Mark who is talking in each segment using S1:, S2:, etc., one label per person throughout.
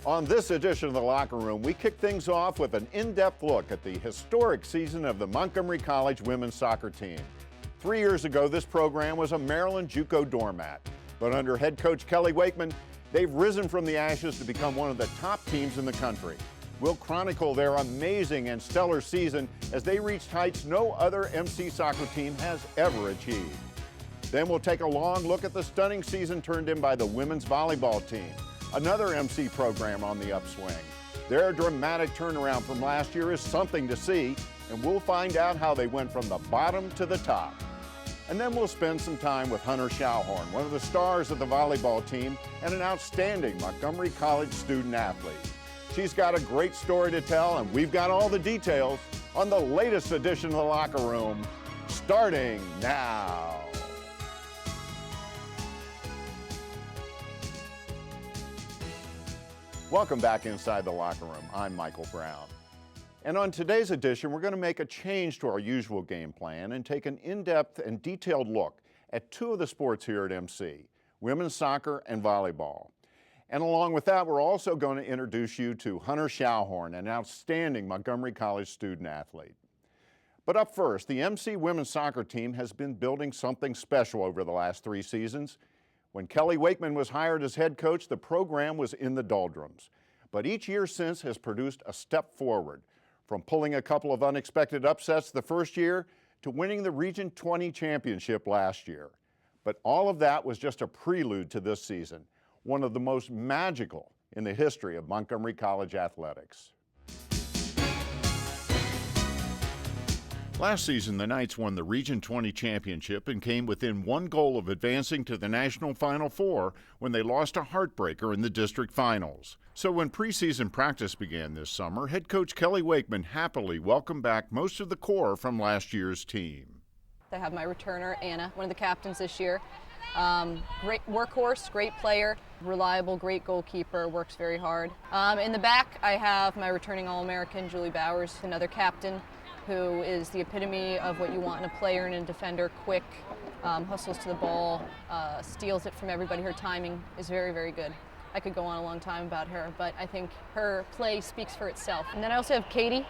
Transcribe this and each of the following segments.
S1: On this edition of The Locker Room, we kick things off with an in-depth look at the historic season of the Montgomery College women's soccer team. 3 years ago, this program was a Maryland JUCO doormat. But under head coach Kelly Wakeman, they've risen from the ashes to become one of the top teams in the country. We'll chronicle their amazing and stellar season as they reached heights no other MC soccer team has ever achieved. Then we'll take a long look at the stunning season turned in by the women's volleyball team, another MC program on the upswing. Their dramatic turnaround from last year is something to see, and we'll find out how they went from the bottom to the top. And then we'll spend some time with Hunter Schallhorn, one of the stars of the volleyball team and an outstanding Montgomery College student athlete. She's got a great story to tell, and we've got all the details on the latest edition of The Locker Room, starting now. Welcome back inside The Locker Room. I'm Michael Brown. And on today's edition, we're going to make a change to our usual game plan and take an in-depth and detailed look at two of the sports here at MC, women's soccer and volleyball. And along with that, we're also going to introduce you to Hunter Schallhorn, an outstanding Montgomery College student athlete. But up first, the MC women's soccer team has been building something special over the last 3 seasons. When Kelly Wakeman was hired as head coach, the program was in the doldrums. But each year since has produced a step forward, from pulling a couple of unexpected upsets the first year to winning the Region 20 championship last year. But all of that was just a prelude to this season, one of the most magical in the history of Montgomery College athletics. Last season, the Knights won the Region 20 championship and came within 1 goal of advancing to the National Final Four when they lost a heartbreaker in the district finals. So when preseason practice began this summer, head coach Kelly Wakeman happily welcomed back most of the core from last year's team.
S2: I have my returner, Anna, one of the captains this year. Great workhorse, great player, reliable, great goalkeeper, works very hard. In the back, I have my returning All-American, Julie Bowers, another captain, who is the epitome of what you want in a player and a defender: quick, hustles to the ball, steals it from everybody. Her timing is very, very good. I could go on a long time about her, but I think her play speaks for itself. And then I also have Katie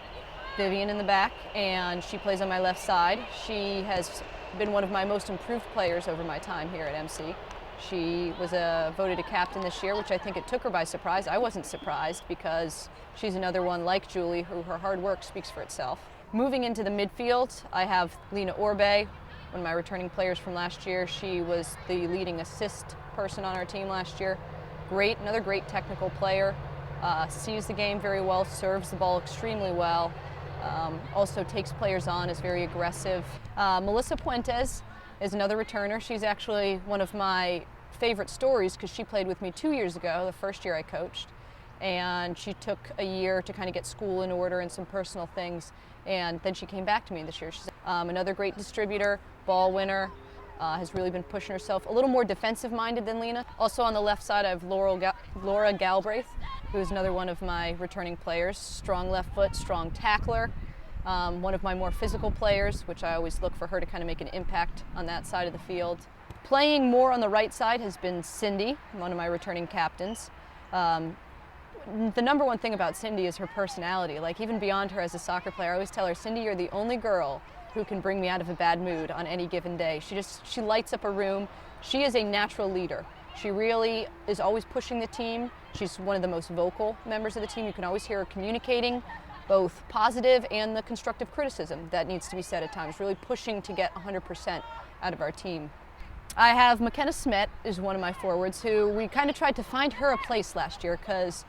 S2: Vivian in the back, and she plays on my left side. She has been one of my most improved players over my time here at MC. She was voted a captain this year, which I think it took her by surprise. I wasn't surprised because she's another one like Julie, who her hard work speaks for itself. Moving into the midfield, I have Lena Orbe, one of my returning players from last year. She was the leading assist person on our team last year. Another great technical player, sees the game very well, serves the ball extremely well, also takes players on, is very aggressive. Melissa Puentes is another returner. She's actually one of my favorite stories because she played with me 2 years ago, the first year I coached, and she took a year to kind of get school in order and some personal things. And then she came back to me this year. She's another great distributor, ball winner, has really been pushing herself. A little more defensive-minded than Lena. Also on the left side, I have Laura Galbraith, who is another one of my returning players. Strong left foot, strong tackler. One of my more physical players, which I always look for her to kind of make an impact on that side of the field. Playing more on the right side has been Cindy, one of my returning captains. The number one thing about Cindy is her personality. Like, even beyond her as a soccer player, I always tell her, Cindy, you're the only girl who can bring me out of a bad mood on any given day. She lights up a room. She is a natural leader. She really is always pushing the team. She's one of the most vocal members of the team. You can always hear her communicating both positive and the constructive criticism that needs to be said at times, really pushing to get 100% out of our team. I have McKenna Smet is one of my forwards who we kind of tried to find her a place last year because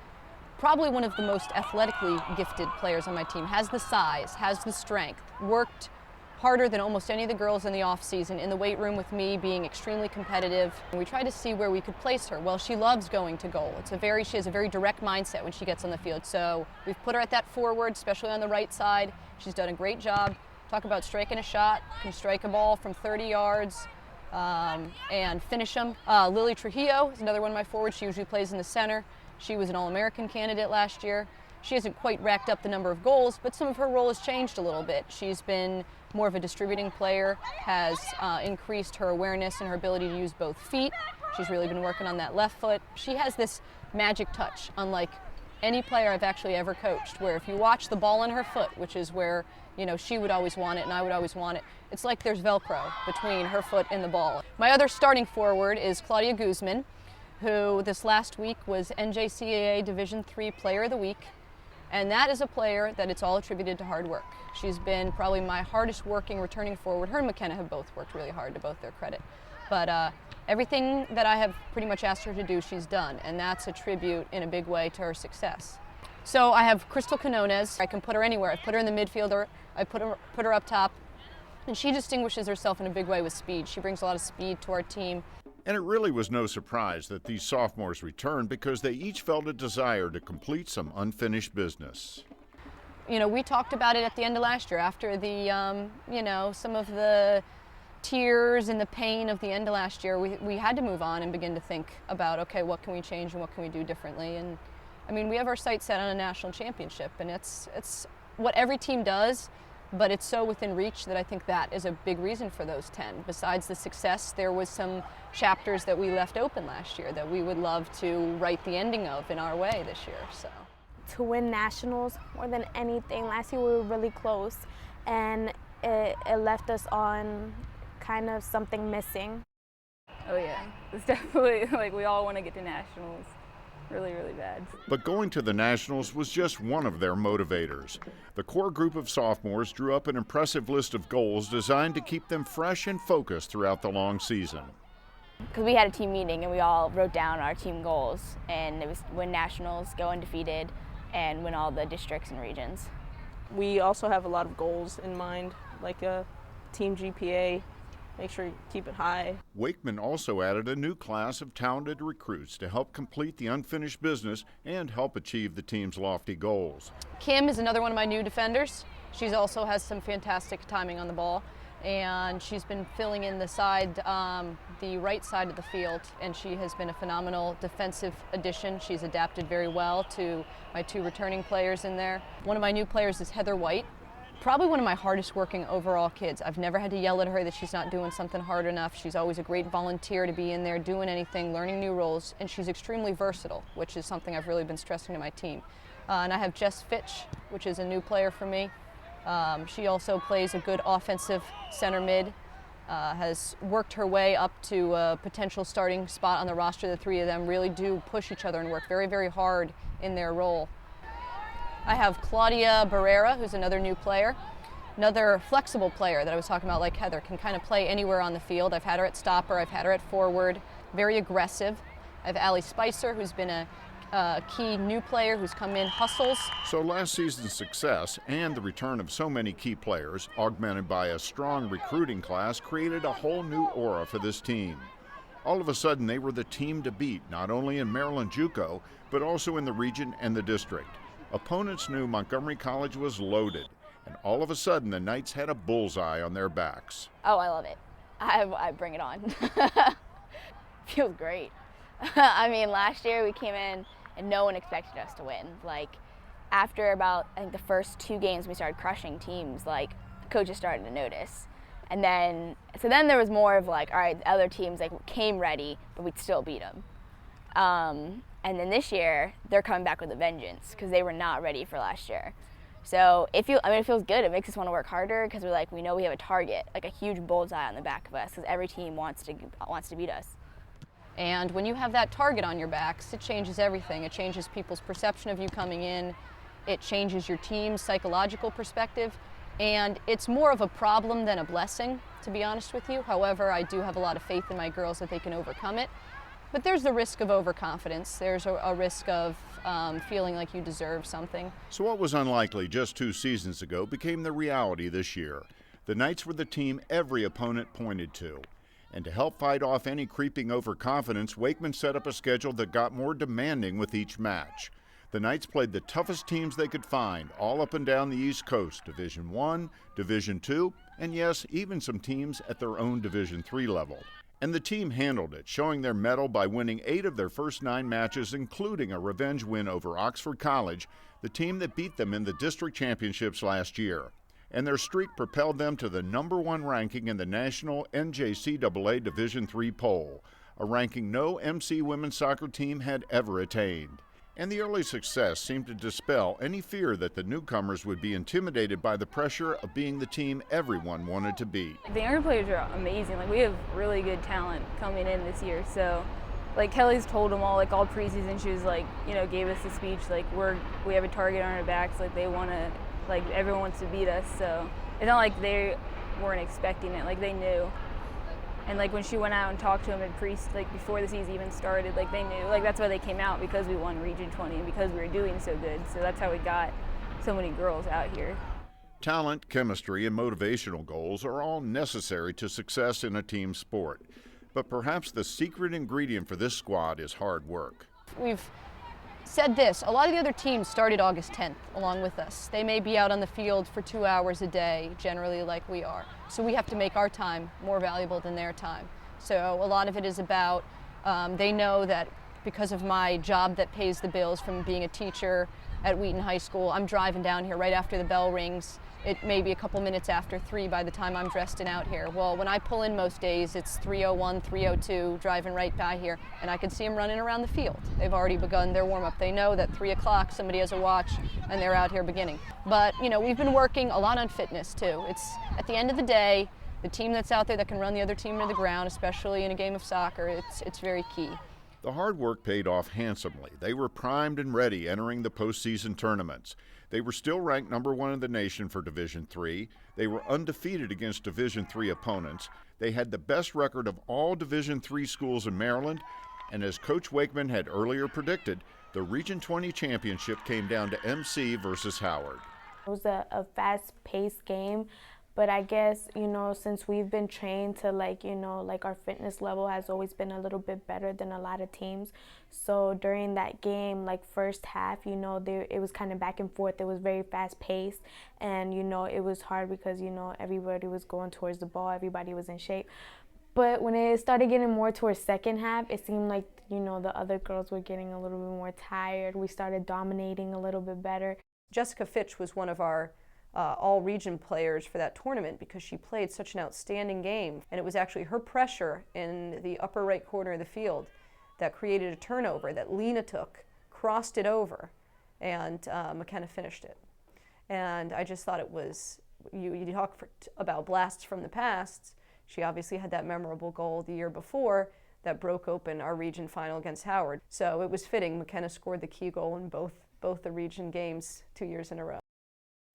S2: probably one of the most athletically gifted players on my team, has the size, has the strength, worked harder than almost any of the girls in the off season in the weight room with me, being extremely competitive. And we tried to see where we could place her. Well, she loves going to goal. She has a very direct mindset when she gets on the field. So we've put her at that forward, especially on the right side. She's done a great job. Talk about striking a shot, can strike a ball from 30 yards and finish them. Lily Trujillo is another one of my forwards. She usually plays in the center. She was an All-American candidate last year. She hasn't quite racked up the number of goals, but some of her role has changed a little bit. She's been more of a distributing player, has increased her awareness and her ability to use both feet. She's really been working on that left foot. She has this magic touch, unlike any player I've actually ever coached, where if you watch the ball in her foot, which is where, she would always want it and I would always want it, it's like there's Velcro between her foot and the ball. My other starting forward is Claudia Guzman, who this last week was NJCAA Division III Player of the Week. And that is a player that it's all attributed to hard work. She's been probably my hardest working returning forward. Her and McKenna have both worked really hard, to both their credit. But everything that I have pretty much asked her to do, she's done. And that's a tribute in a big way to her success. So I have Crystal Canones. I can put her anywhere. I put her in the midfielder. I put her up top. And she distinguishes herself in a big way with speed. She brings a lot of speed to our team.
S1: And it really was no surprise that these sophomores returned, because they each felt a desire to complete some unfinished business.
S2: We talked about it at the end of last year after the, some of the tears and the pain of the end of last year. We had to move on and begin to think about, okay, what can we change and what can we do differently? And I mean, we have our sights set on a national championship, and it's what every team does. But it's so within reach that I think that is a big reason for those 10. Besides the success, there was some chapters that we left open last year that we would love to write the ending of in our way this year. So,
S3: to win nationals more than anything, last year we were really close, and it left us on kind of something missing.
S4: Oh yeah, it's definitely like we all want to get to nationals. Really, really bad.
S1: But going to the Nationals was just one of their motivators. The core group of sophomores drew up an impressive list of goals designed to keep them fresh and focused throughout the long season.
S5: Because we had a team meeting and we all wrote down our team goals, and it was win nationals, go undefeated, and win all the districts and regions.
S6: We also have a lot of goals in mind, like a team GPA. Make sure you keep it high.
S1: Wakeman also added a new class of talented recruits to help complete the unfinished business and help achieve the team's lofty goals.
S2: Kim is another one of my new defenders. She also has some fantastic timing on the ball, and she's been filling in the right side of the field, and she has been a phenomenal defensive addition. She's adapted very well to my two returning players in there. One of my new players is Heather White. Probably one of my hardest working overall kids. I've never had to yell at her that she's not doing something hard enough. She's always a great volunteer to be in there doing anything, learning new roles, and she's extremely versatile, which is something I've really been stressing to my team. And I have Jess Fitch, which is a new player for me. She also plays a good offensive center mid, has worked her way up to a potential starting spot on the roster. The three of them really do push each other and work very, very hard in their role. I have Claudia Barrera, who's another new player, another flexible player that I was talking about, like Heather, can kind of play anywhere on the field. I've had her at stopper, I've had her at forward, very aggressive. I have Allie Spicer, who's been a key new player who's come in, hustles.
S1: So last season's success and the return of so many key players, augmented by a strong recruiting class, created a whole new aura for this team. All of a sudden, they were the team to beat, not only in Maryland JUCO, but also in the region and the district. Opponents knew Montgomery College was loaded, and all of a sudden the Knights had a bullseye on their backs.
S5: Oh, I love it. I bring it on. Feels great. I mean, last year we came in and no one expected us to win. Like, after about, I think, the first 2 games we started crushing teams, like, coaches started to notice. And then there was more of like, all right, the other teams came ready, but we'd still beat them. And then this year, they're coming back with a vengeance because they were not ready for last year. So it feels good. It makes us want to work harder because we know we have a target, like a huge bullseye on the back of us, because every team wants to beat us.
S2: And when you have that target on your backs, it changes everything. It changes people's perception of you coming in. It changes your team's psychological perspective. And it's more of a problem than a blessing, to be honest with you. However, I do have a lot of faith in my girls that they can overcome it. But there's the risk of overconfidence. There's a risk of feeling like you deserve something.
S1: So what was unlikely just 2 seasons ago became the reality this year. The Knights were the team every opponent pointed to. And to help fight off any creeping overconfidence, Wakeman set up a schedule that got more demanding with each match. The Knights played the toughest teams they could find, all up and down the East Coast, Division I, Division II, and yes, even some teams at their own Division III level. And the team handled it, showing their mettle by winning 8 of their first 9 matches, including a revenge win over Oxford College, the team that beat them in the district championships last year. And their streak propelled them to the #1 ranking in the national NJCAA Division III poll, a ranking no MC women's soccer team had ever attained. And the early success seemed to dispel any fear that the newcomers would be intimidated by the pressure of being the team everyone wanted to beat.
S4: The younger players are amazing. Like, we have really good talent coming in this year. So, like, Kelly's told them all, like, all preseason, she was like, you know, gave us a speech, like, we have a target on our backs, like, they want to, like, everyone wants to beat us. So it's not like they weren't expecting it, like, they knew. And like when she went out and talked to them like before the season even started, like they knew, like that's why they came out, because we won Region 20 and because we were doing so good. So that's how we got so many girls out here.
S1: Talent, chemistry, and motivational goals are all necessary to success in a team sport. But perhaps the secret ingredient for this squad is hard work.
S2: We've said this, a lot of the other teams started August 10th along with us. They may be out on the field for 2 hours a day, generally like we are. So we have to make our time more valuable than their time. So a lot of it is about, they know that because of my job that pays the bills from being a teacher at Wheaton High School, I'm driving down here right after the bell rings. It may be a couple minutes after 3 by the time I'm dressed and out here. Well, when I pull in most days, it's 3:01, 3:02, driving right by here, and I can see them running around the field. They've already begun their warm-up. They know that 3 o'clock somebody has a watch, and they're out here beginning. But, you know, we've been working a lot on fitness, too. It's, at the end of the day, the team that's out there that can run the other team to the ground, especially in a game of soccer, it's very key.
S1: The hard work paid off handsomely. They were primed and ready entering the postseason tournaments. They were still ranked #1 in the nation for Division III. They were undefeated against Division III opponents. They had the best record of all Division III schools in Maryland. And as Coach Wakeman had earlier predicted, the Region 20 championship came down to MC versus Howard.
S3: It was a fast-paced game. But I guess, you know, since we've been trained to our fitness level has always been a little bit better than a lot of teams. So during that game, like first half, you know, it was kind of back and forth. It was very fast paced, and, you know, it was hard because, you know, everybody was going towards the ball, everybody was in shape. But when it started getting more towards second half, it seemed like, you know, the other girls were getting a little bit more tired. We started dominating a little bit better.
S2: Jessica Fitch was one of our all-region players for that tournament because she played such an outstanding game. And it was actually her pressure in the upper right corner of the field that created a turnover that Lena took, crossed it over, and McKenna finished it. And I just thought it was, you talk about blasts from the past, she obviously had that memorable goal the year before that broke open our region final against Howard. So it was fitting. McKenna scored the key goal in both the region games 2 years in a row.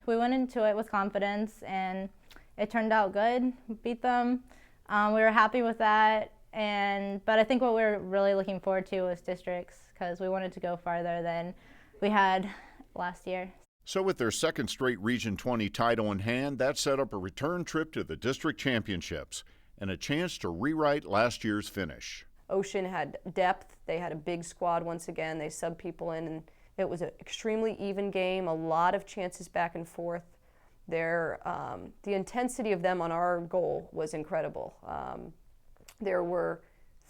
S7: We went into it with confidence, and it turned out good. We beat them. We were happy with that, but I think what we're really looking forward to was districts, because we wanted to go farther than we had last year.
S1: So with their second straight Region 20 title in hand, that set up a return trip to the district championships and a chance to rewrite last year's finish.
S2: Ocean had depth. They had a big squad once again. They subbed people in, and it was an extremely even game, a lot of chances back and forth. The intensity of them on our goal was incredible. There were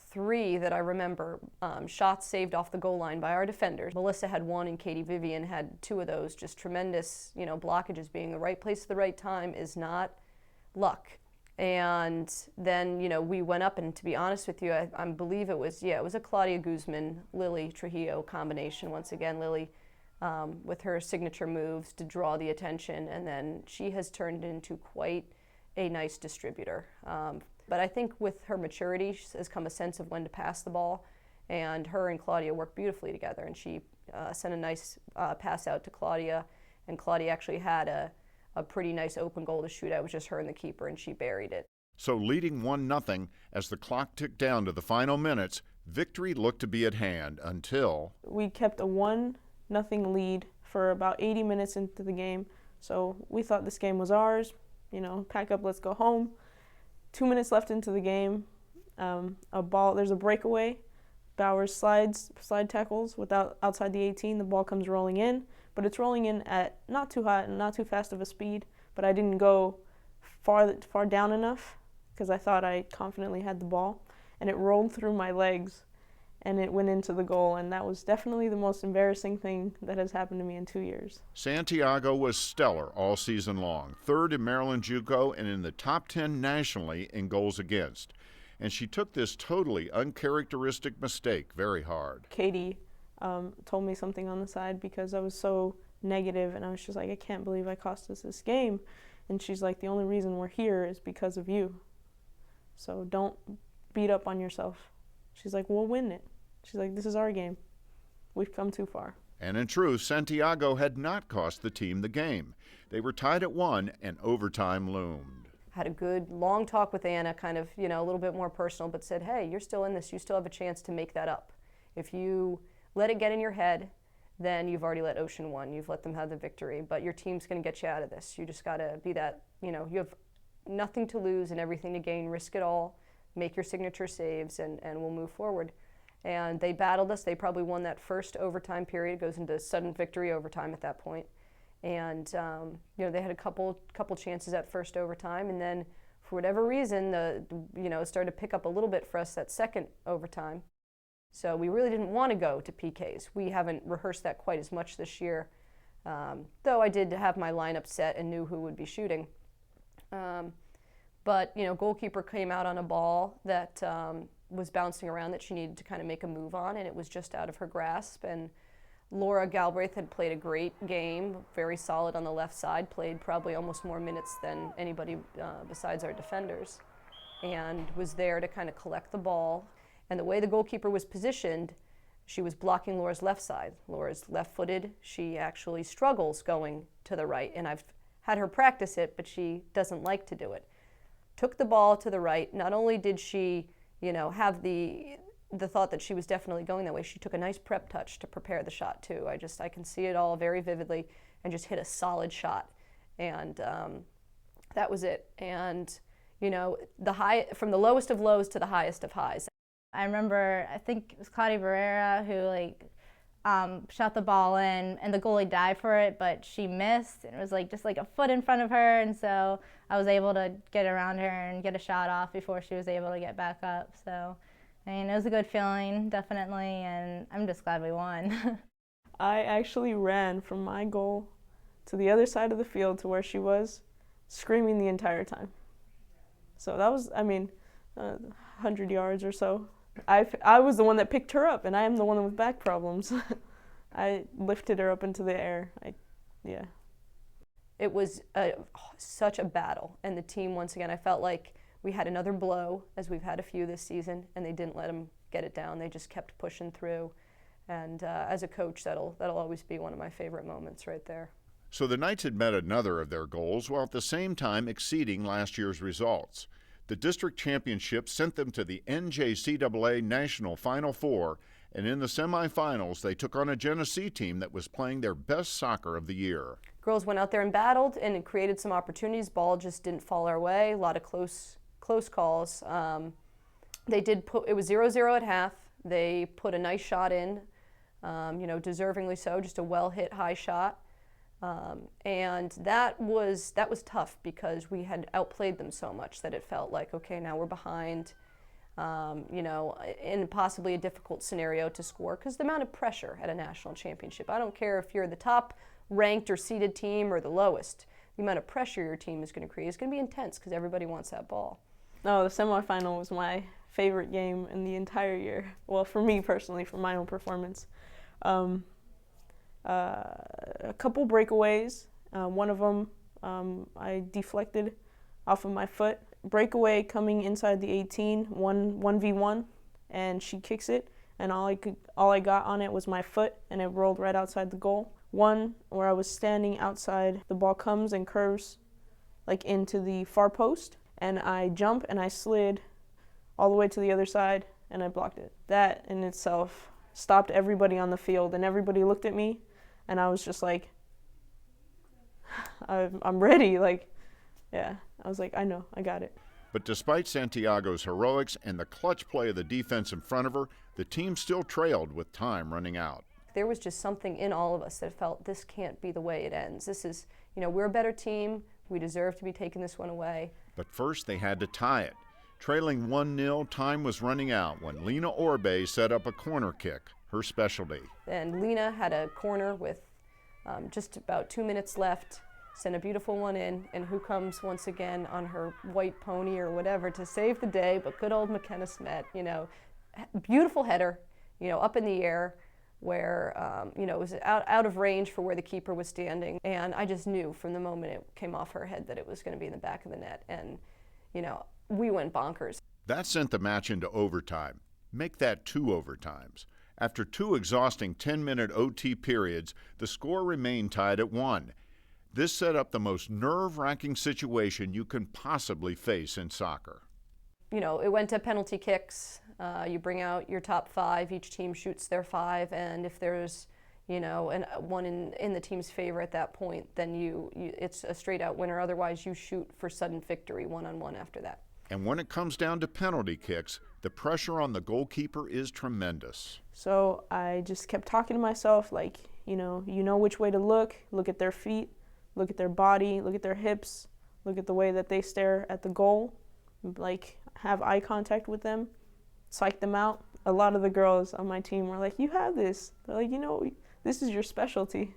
S2: 3 that I remember, shots saved off the goal line by our defenders. Melissa had 1 and Katie Vivian had 2 of those, just tremendous, you know, blockages. Being the right place at the right time is not luck. And then, you know, we went up, and to be honest with you, I believe it was a Claudia Guzman, Lily Trujillo combination. Once again, Lily with her signature moves to draw the attention, and then she has turned into quite a nice distributor. But I think with her maturity has come a sense of when to pass the ball, and her and Claudia worked beautifully together, and she sent a nice pass out to Claudia, and Claudia actually had a pretty nice open goal to shoot at. It was just her and the keeper, and she buried it.
S1: So leading 1-0 as the clock ticked down to the final minutes, victory looked to be at hand until
S6: We kept a 1-0 lead for about 80 minutes into the game, so we thought this game was ours. You know, pack up, let's go home. 2 minutes left into the game, there's a breakaway. Bowers slide tackles outside the 18. The ball comes rolling in, but it's rolling in at not too high and not too fast of a speed. But I didn't go far down enough because I thought I confidently had the ball, and it rolled through my legs, and it went into the goal. And that was definitely the most embarrassing thing that has happened to me in 2 years.
S1: Santiago was stellar all season long, 3rd in Maryland JUCO and in the top 10 nationally in goals against. And she took this totally uncharacteristic mistake very hard.
S6: Katie told me something on the side because I was so negative, and I was just like, I can't believe I cost us this game. And she's like, the only reason we're here is because of you. So don't beat up on yourself. She's like, we'll win it. She's like, this is our game. We've come too far.
S1: And in truth, Santiago had not cost the team the game. They were tied at 1 and overtime loomed.
S2: Had a good long talk with Anna, kind of, a little bit more personal, but said, hey, you're still in this. You still have a chance to make that up. If you let it get in your head, then you've already let Ocean win. You've let them have the victory, but your team's going to get you out of this. You just got to be that, you have nothing to lose and everything to gain. Risk it all, make your signature saves, and we'll move forward. And they battled us. They probably won that first overtime period. It goes into sudden victory overtime at that point. And they had a couple chances at first overtime, and then for whatever reason, it started to pick up a little bit for us that second overtime. So we really didn't want to go to PKs. We haven't rehearsed that quite as much this year, though I did have my lineup set and knew who would be shooting. But goalkeeper came out on a ball that was bouncing around that she needed to kind of make a move on, and it was just out of her grasp. And Laura Galbraith had played a great game, very solid on the left side, played probably almost more minutes than anybody besides our defenders, and was there to kind of collect the ball. And the way the goalkeeper was positioned, she was blocking Laura's left side. Laura's left-footed. She actually struggles going to the right, and I've had her practice it, but she doesn't like to do it. Took the ball to the right. Not only did she, have the thought that she was definitely going that way, she took a nice prep touch to prepare the shot too. I can see it all very vividly, and just hit a solid shot. And that was it. And, from the lowest of lows to the highest of highs.
S7: I remember, I think it was Claudia Barrera who shot the ball in, and the goalie dived for it, but she missed, and it was just a foot in front of her, and so I was able to get around her and get a shot off before she was able to get back up. So, it was a good feeling, definitely, and I'm just glad we won.
S6: I actually ran from my goal to the other side of the field to where she was, screaming the entire time. So that was, 100 yards or so. I was the one that picked her up, and I am the one with back problems. I lifted her up into the air. It was such a battle, and the team, once again, I felt like we had another blow, as we've had a few this season, and they didn't let them get it down. They just kept pushing through, and as a coach, that'll always be one of my favorite moments right there.
S1: So the Knights had met another of their goals while at the same time exceeding last year's results. The district championship sent them to the NJCAA National Final Four, and in the semifinals, they took on a Genesee team that was playing their best soccer of the year.
S2: Girls went out there and battled, and it created some opportunities. Ball just didn't fall our way. A lot of close calls. It was 0-0 at half. They put a nice shot in, deservingly so, just a well-hit high shot. And that was tough because we had outplayed them so much that it felt like, okay, now we're behind, in possibly a difficult scenario to score because the amount of pressure at a national championship. I don't care if you're the top ranked or seeded team or the lowest. The amount of pressure your team is going to create is going to be intense because everybody wants that ball.
S6: No, the semifinal was my favorite game in the entire year. Well, for me personally, for my own performance. A couple breakaways. One of them I deflected off of my foot. Breakaway coming inside the 18, 1v1, and she kicks it, and all I got on it was my foot, and it rolled right outside the goal. One where I was standing outside, the ball comes and curves into the far post, and I jump and I slid all the way to the other side, and I blocked it. That in itself stopped everybody on the field, and everybody looked at me, and I was just like, I'm ready. I was like, I know, I got it.
S1: But despite Santiago's heroics and the clutch play of the defense in front of her, the team still trailed with time running out.
S2: There was just something in all of us that felt this can't be the way it ends. This is, we're a better team. We deserve to be taking this one away.
S1: But first they had to tie it. Trailing 1-0, time was running out when Lena Orbe set up a corner kick, her specialty.
S2: And Lena had a corner with just about 2 minutes left, sent a beautiful one in, and who comes once again on her white pony or whatever to save the day, but good old McKenna Smet, beautiful header, up in the air. where it was out of range for where the keeper was standing, and I just knew from the moment it came off her head that it was going to be in the back of the net, and we went bonkers.
S1: That sent the match into overtime. Make that 2 overtimes. After 2 exhausting 10-minute OT periods, the score remained tied at 1. This set up the most nerve-wracking situation you can possibly face in soccer.
S2: It went to penalty kicks. You bring out your top 5, each team shoots their 5, and if there's one in the team's favor at that point, then it's a straight out winner. Otherwise, you shoot for sudden victory 1-on-1 after that.
S1: And when it comes down to penalty kicks, the pressure on the goalkeeper is tremendous.
S6: So I just kept talking to myself, like, you know which way to look at their feet, look at their body, look at their hips, look at the way that they stare at the goal, like have eye contact with them, psych them out. A lot of the girls on my team were like, you have this. They're like, this is your specialty.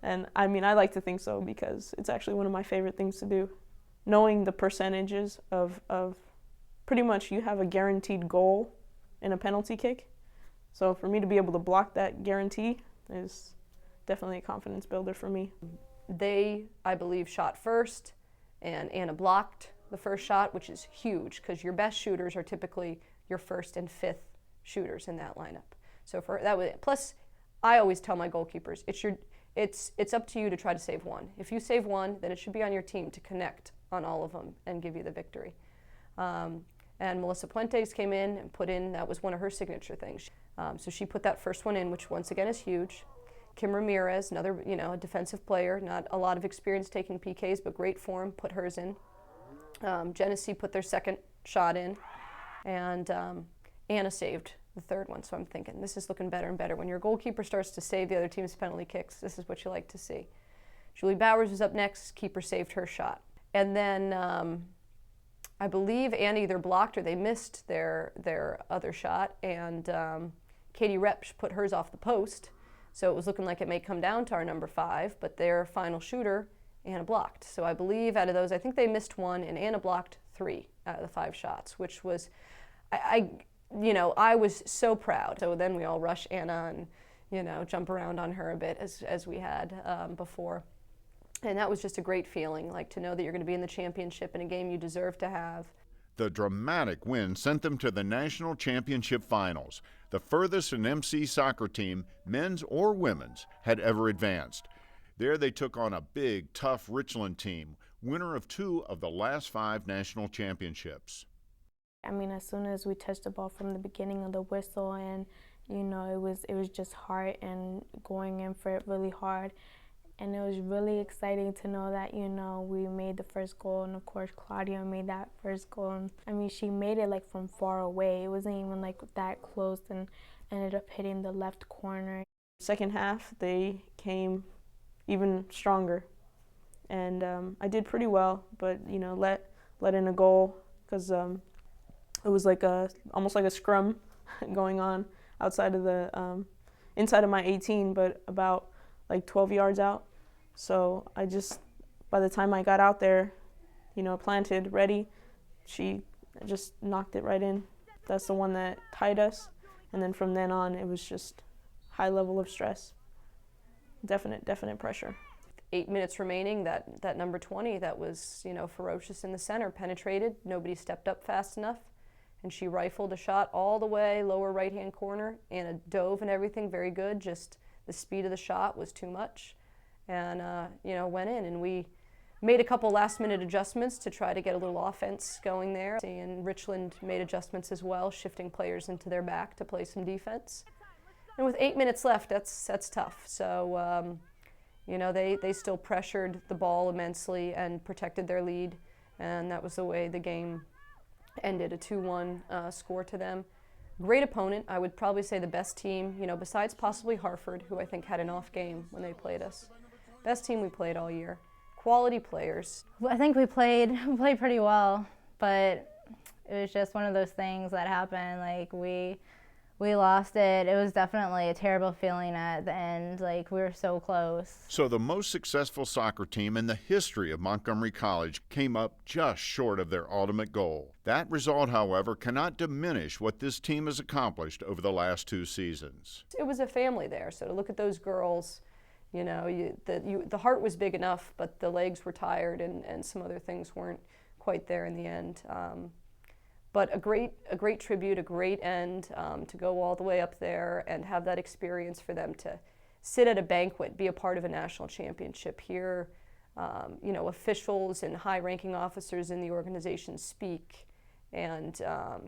S6: And I mean, I like to think so because it's actually one of my favorite things to do. Knowing the percentages of pretty much you have a guaranteed goal in a penalty kick. So for me to be able to block that guarantee is definitely a confidence builder for me.
S2: They, I believe, shot first, and Anna blocked the first shot, which is huge because your best shooters are typically your 1st and 5th shooters in that lineup. So for that was it. Plus, I always tell my goalkeepers, it's up to you to try to save 1. If you save 1, then it should be on your team to connect on all of them and give you the victory. And Melissa Puentes came in and put in, that was one of her signature things. So she put that first one in, which once again is huge. Kim Ramirez, another a defensive player, not a lot of experience taking PKs, but great form, put hers in. Genesee put their second shot in, and Anna saved the third one. So I'm thinking, this is looking better and better. When your goalkeeper starts to save the other team's penalty kicks, this is what you like to see. Julie Bowers was up next, keeper saved her shot. And then I believe Anna either blocked or they missed their other shot, and Katie Repsch put hers off the post. So it was looking like it may come down to our number 5, but their final shooter, Anna blocked. So I believe out of those, I think they missed 1, and Anna blocked 3 out of the 5 shots, which was, I was so proud. So then we all rush Anna and, jump around on her a bit as we had before. And that was just a great feeling, like to know that you're going to be in the championship in a game you deserve to have.
S1: The dramatic win sent them to the national championship finals, the furthest an MC soccer team, men's or women's, had ever advanced. There they took on a big, tough Richland team, winner of 2 of the last 5 national championships.
S3: I mean, as soon as we touched the ball from the beginning of the whistle, and it was just hard and going in for it really hard. And it was really exciting to know that, we made the first goal, and of course Claudia made that first goal. And, I mean, she made it like from far away. It wasn't even like that close, and ended up hitting the left corner.
S6: Second half, they came even stronger, and I did pretty well, but let in a goal because it was like almost like a scrum going on outside of the inside of my 18, but about like 12 yards out. So by the time I got out there, planted, ready, she just knocked it right in. That's the one that tied us. And then from then on, it was just high level of stress. Definite pressure.
S2: 8 minutes remaining, that number 20 that was, ferocious in the center, penetrated. Nobody stepped up fast enough. And she rifled a shot all the way, lower right-hand corner, and a dove and everything, very good. Just the speed of the shot was too much. And, went in. And we made a couple last-minute adjustments to try to get a little offense going there. And Richland made adjustments as well, shifting players into their back to play some defense. And with 8 minutes left, that's tough. So, they still pressured the ball immensely and protected their lead. And that was the way the game ended, a 2-1 score to them. Great opponent. I would probably say the best team, besides possibly Hartford, who I think had an off game when they played us. Best team we played all year. Quality players.
S7: I think we played pretty well, but it was just one of those things that happened. Like we we lost it. It was definitely a terrible feeling at the end. Like, we were so close.
S1: So the most successful soccer team in the history of Montgomery College came up just short of their ultimate goal. That result, however, cannot diminish what this team has accomplished over the last 2 seasons.
S2: It was a family there, so to look at those girls, you know, the heart was big enough, but the legs were tired and some other things weren't quite there in the end. But a great tribute, a great end, to go all the way up there and have that experience for them to sit at a banquet, be a part of a national championship, hear you know, officials and high-ranking officers in the organization speak, and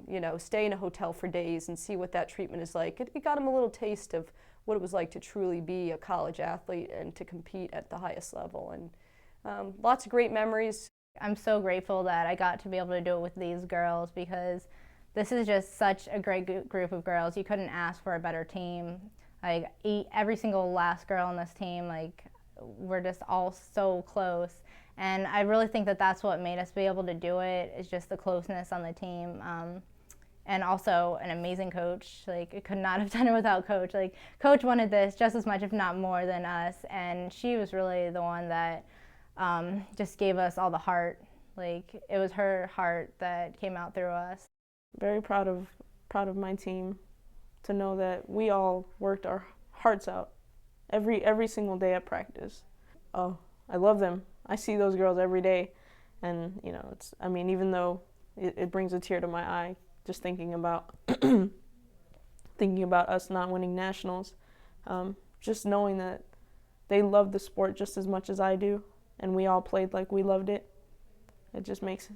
S2: you know, stay in a hotel for days and see what that treatment is like. It got them a little taste of what it was like to truly be a college athlete and to compete at the highest level. And lots of great memories.
S7: I'm so grateful that I got to be able to do it with these girls, because this is just such a great group of girls. You couldn't ask for a better team. Like, every single last girl on this team, like, we're just all so close. And I really think that that's what made us be able to do it, is just the closeness on the team. And also an amazing coach. Like, it could not have done it without Coach. Like, Coach wanted this just as much, if not more, than us. And she was really the one that just gave us all the heart. Like, it was her heart that came out through us.
S6: Very proud of my team, to know that we all worked our hearts out every single day at practice. Oh, I love them. I see those girls every day, and you know, I mean, even though it brings a tear to my eye just thinking about us not winning nationals, just knowing that they love the sport just as much as I do, and we all played like we loved it. It just makes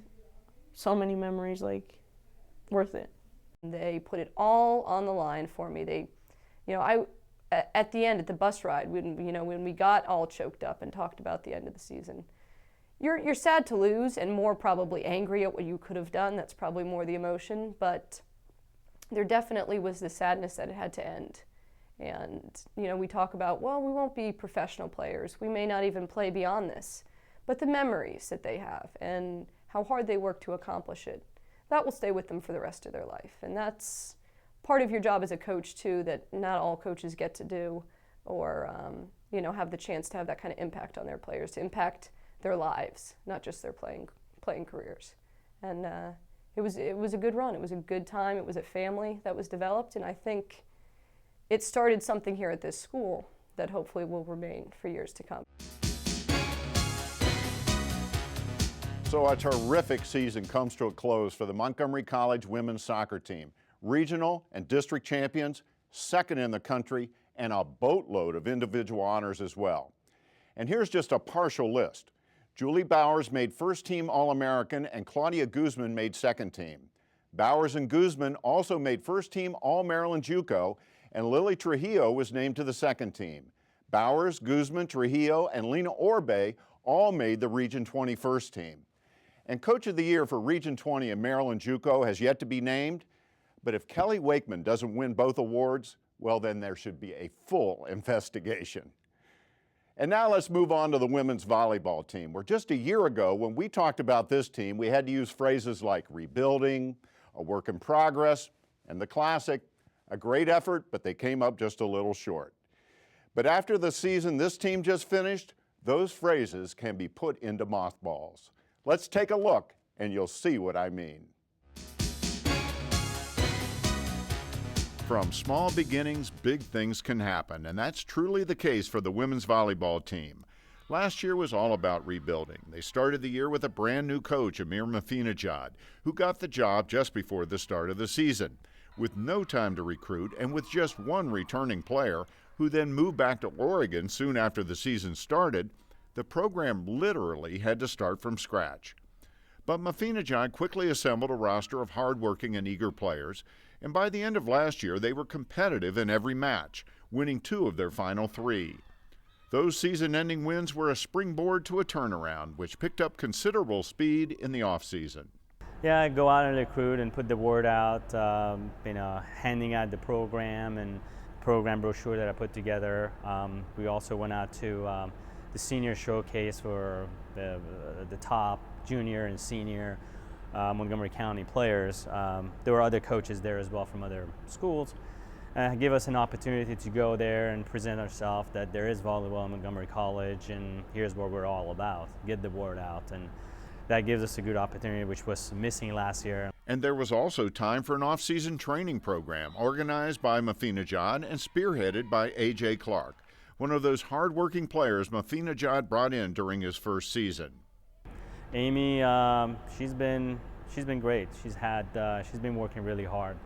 S6: so many memories like worth it.
S2: They put it all on the line for me. They, you know, at the end, at the bus ride, when we got all choked up and talked about the end of the season, you're sad to lose and more probably angry at what you could have done. That's probably more the emotion, but there definitely was the sadness that it had to end. And, you know, we talk about, well, we won't be professional players. We may not even play beyond this. But the memories that they have and how hard they work to accomplish it, that will stay with them for the rest of their life. And that's part of your job as a coach, too, that not all coaches get to do, or, you know, have the chance to have that kind of impact on their players, to impact their lives, not just their playing careers. And it was a good run. It was a good time. It was a family that was developed, and I think it started something here at this school that hopefully will remain for years to come.
S1: So a terrific season comes to a close for the Montgomery College women's soccer team. Regional and district champions, second in the country, and a boatload of individual honors as well. And here's just a partial list. Julie Bowers made first team All-American and Claudia Guzman made second team. Bowers and Guzman also made first team All-Maryland JUCO, and Lily Trujillo was named to the second team. Bowers, Guzman, Trujillo, and Lena Orbe all made the Region 20 first team. And Coach of the Year for Region 20 and Maryland JUCO has yet to be named, but if Kelly Wakeman doesn't win both awards, well, then there should be a full investigation. And now let's move on to the women's volleyball team, where just a year ago, when we talked about this team, we had to use phrases like rebuilding, a work in progress, and the classic, a great effort, but they came up just a little short. But after the season this team just finished, those phrases can be put into mothballs. Let's take a look, and you'll see what I mean. From small beginnings, big things can happen, and that's truly the case for the women's volleyball team. Last year was all about rebuilding. They started the year with a brand new coach, Amir Mafinejad, who got the job just before the start of the season. With no time to recruit and with just one returning player, who then moved back to Oregon soon after the season started, the program literally had to start from scratch. But Mafinejad quickly assembled a roster of hardworking and eager players, and by the end of last year they were competitive in every match, winning 2 of their final 3. Those season-ending wins were a springboard to a turnaround, which picked up considerable speed in the offseason.
S8: Yeah, I go out and recruit and put the word out, handing out the program and program brochure that I put together. We also went out to the senior showcase for the top junior and senior Montgomery County players. There were other coaches there as well from other schools. give us an opportunity to go there and present ourselves that there is volleyball at Montgomery College and here's what we're all about, get the word out. And that gives us a good opportunity, which was missing last year.
S1: And there was also time for an off-season training program organized by Mafinajad and spearheaded by A.J. Clark, one of those hard-working players Mafinajad brought in during his first season.
S8: Amy, she's been great. She's been working really hard.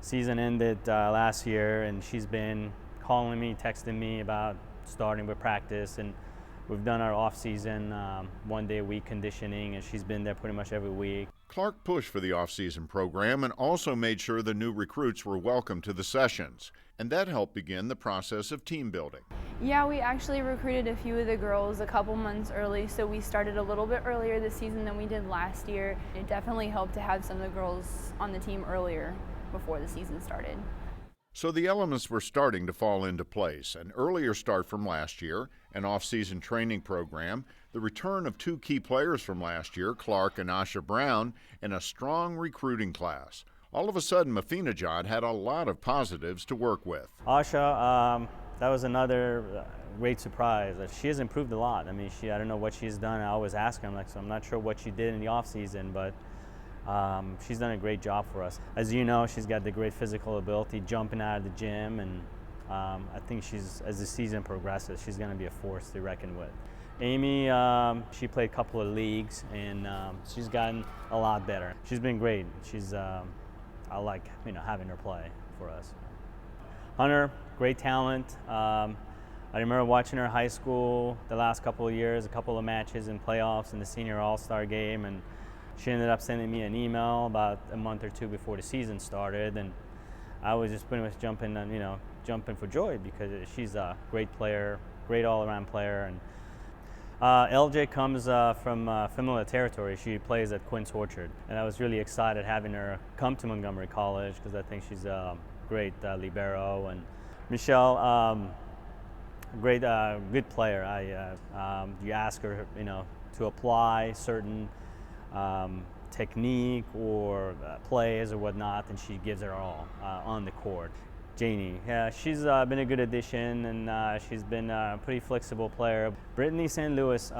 S8: Season ended last year, and she's been calling me, texting me about starting with practice, and we've done our off-season one-day-a-week conditioning, and she's been there pretty much every week.
S1: Clark pushed for the off-season program and also made sure the new recruits were welcome to the sessions, and that helped begin the process of team building.
S9: Yeah, we actually recruited a few of the girls a couple months early, so we started a little bit earlier this season than we did last year. It definitely helped to have some of the girls on the team earlier before the season started.
S1: So the elements were starting to fall into place. An earlier start from last year, an off-season training program, the return of two key players from last year, Clark and Asha Brown, and a strong recruiting class. All of a sudden, Mafinajad had a lot of positives to work with.
S8: Asha, that was another great surprise. She has improved a lot. I mean, I don't know what she's done. I always ask her, so I'm not sure what she did in the off-season, but she's done a great job for us. As you know, she's got the great physical ability, jumping out of the gym, and I think as the season progresses, she's going to be a force to reckon with. Amy, she played a couple of leagues, and she's gotten a lot better. She's been great. I like having her play for us. Hunter, great talent. I remember watching her in high school the last couple of years, a couple of matches in playoffs in the senior all-star game, and she ended up sending me an email about a month or two before the season started, and I was just pretty much jumping for joy because she's a great player, great all-around player. And LJ comes from familiar territory. She plays at Quince Orchard, and I was really excited having her come to Montgomery College because I think she's a great libero. And Michelle, good player. You ask her, to apply certain technique or plays or whatnot, and she gives her all on the court. Janie, yeah, she's been a good addition, and she's been a pretty flexible player. Brittany St. Louis,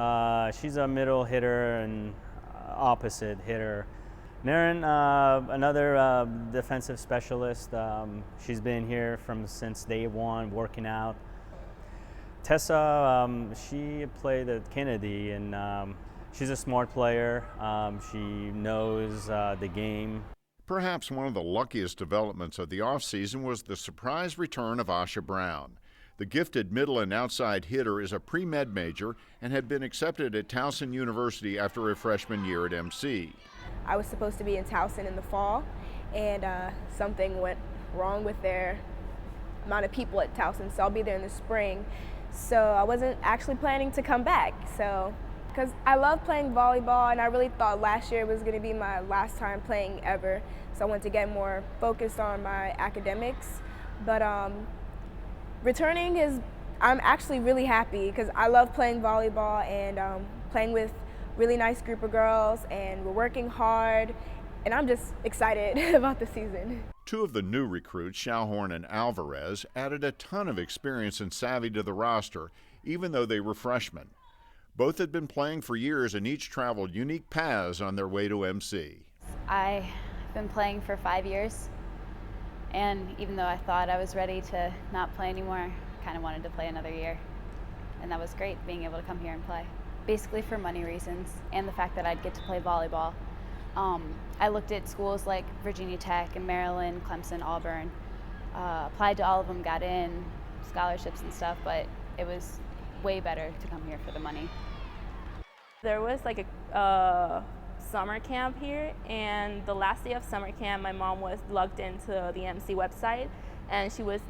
S8: she's a middle hitter and opposite hitter. Naren, another defensive specialist. She's been here since day one, working out. Tessa, she played at Kennedy, and she's a smart player. She knows the game.
S1: Perhaps one of the luckiest developments of the offseason was the surprise return of Asha Brown. The gifted middle and outside hitter is a pre-med major and had been accepted at Towson University after her freshman year at MC.
S10: I was supposed to be in Towson in the fall, and something went wrong with their amount of people at Towson, so I'll be there in the spring. So I wasn't actually planning to come back. Because I love playing volleyball, and I really thought last year was going to be my last time playing ever. So I wanted to get more focused on my academics. But returning I'm actually really happy because I love playing volleyball and playing with really nice group of girls, and we're working hard, and I'm just excited about the season.
S1: Two of the new recruits, Schallhorn and Alvarez, added a ton of experience and savvy to the roster, even though they were freshmen. Both had been playing for years and each traveled unique paths on their way to MC.
S5: I've been playing for 5 years, and even though I thought I was ready to not play anymore, I kind of wanted to play another year. And that was great, being able to come here and play. Basically for money reasons and the fact that I'd get to play volleyball. I looked at schools like Virginia Tech and Maryland, Clemson, Auburn, applied to all of them, got in, scholarships and stuff, but it was way better to come here for the money.
S11: There was like a summer camp here, and the last day of summer camp, my mom was logged into the MC website, and she was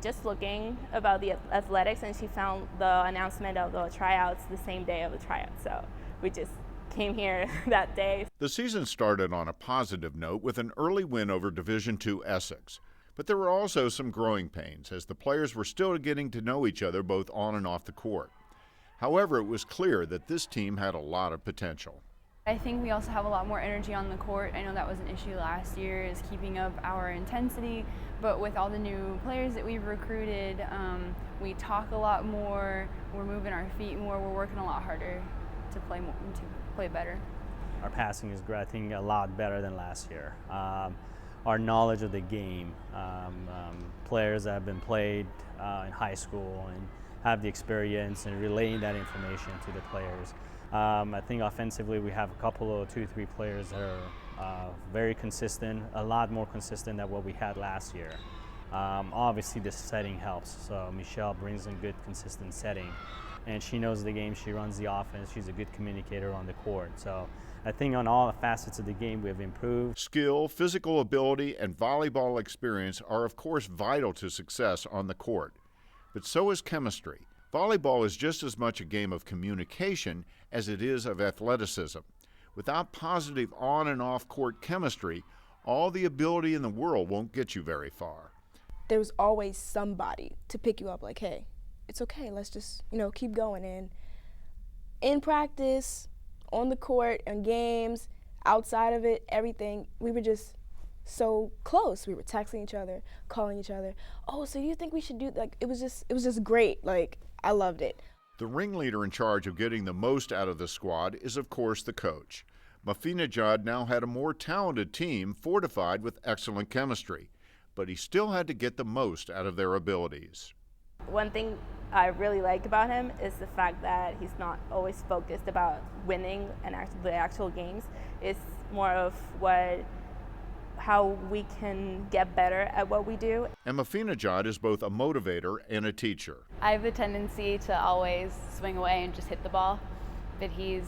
S11: just looking about the athletics, and she found the announcement of the tryouts the same day of the tryouts. So we just came here that day.
S1: The season started on a positive note with an early win over Division II Essex. But there were also some growing pains as the players were still getting to know each other both on and off the court. However, it was clear that this team had a lot of potential.
S9: I think we also have a lot more energy on the court. I know that was an issue last year, is keeping up our intensity, but with all the new players that we've recruited, we talk a lot more, we're moving our feet more, we're working a lot harder to play better.
S8: Our passing is, I think, a lot better than last year. Our knowledge of the game, players that have been played in high school and have the experience and relaying that information to the players. I think offensively we have a couple of 2-3 players that are very consistent, a lot more consistent than what we had last year. Obviously the setting helps, so Michelle brings in good consistent setting, and she knows the game, she runs the offense, she's a good communicator on the court. So I think on all the facets of the game we have improved.
S1: Skill, physical ability, and volleyball experience are of course vital to success on the court, but so is chemistry. Volleyball is just as much a game of communication as it is of athleticism. Without positive on and off court chemistry, all the ability in the world won't get you very far.
S10: There's always somebody to pick you up like, hey, it's okay, let's just, keep going. And in practice, on the court, in games, outside of it, everything, we were just so close. We were texting each other, calling each other. Oh, so you think we should do, it was just great. I loved it.
S1: The ringleader in charge of getting the most out of the squad is, of course, the coach. Mafinajad now had a more talented team fortified with excellent chemistry, but he still had to get the most out of their abilities.
S11: One thing I really like about him is the fact that he's not always focused about winning the actual games. It's more of how we can get better at what we do.
S1: And Mafinajad is both a motivator and a teacher.
S12: I have the tendency to always swing away and just hit the ball, but he's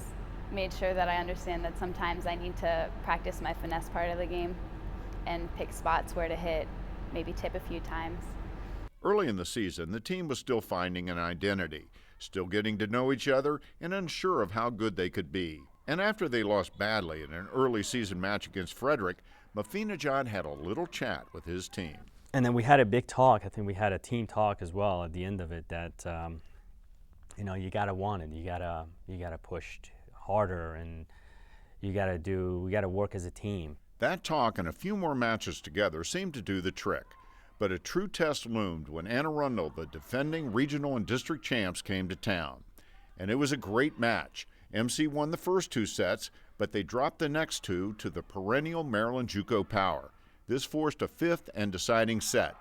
S12: made sure that I understand that sometimes I need to practice my finesse part of the game and pick spots where to hit, maybe tip a few times.
S1: Early in the season, the team was still finding an identity, still getting to know each other and unsure of how good they could be. And after they lost badly in an early season match against Frederick, Mafinajad had a little chat with his team.
S8: And then we had a big talk. I think we had a team talk as well at the end of it that, you gotta want it. You gotta push harder, and we gotta work as a team.
S1: That talk and a few more matches together seemed to do the trick. But a true test loomed when Anne Arundel, the defending regional and district champs, came to town. And it was a great match. MC won the first 2 sets, but they dropped the next 2 to the perennial Maryland JUCO power. This forced a 5th and deciding set.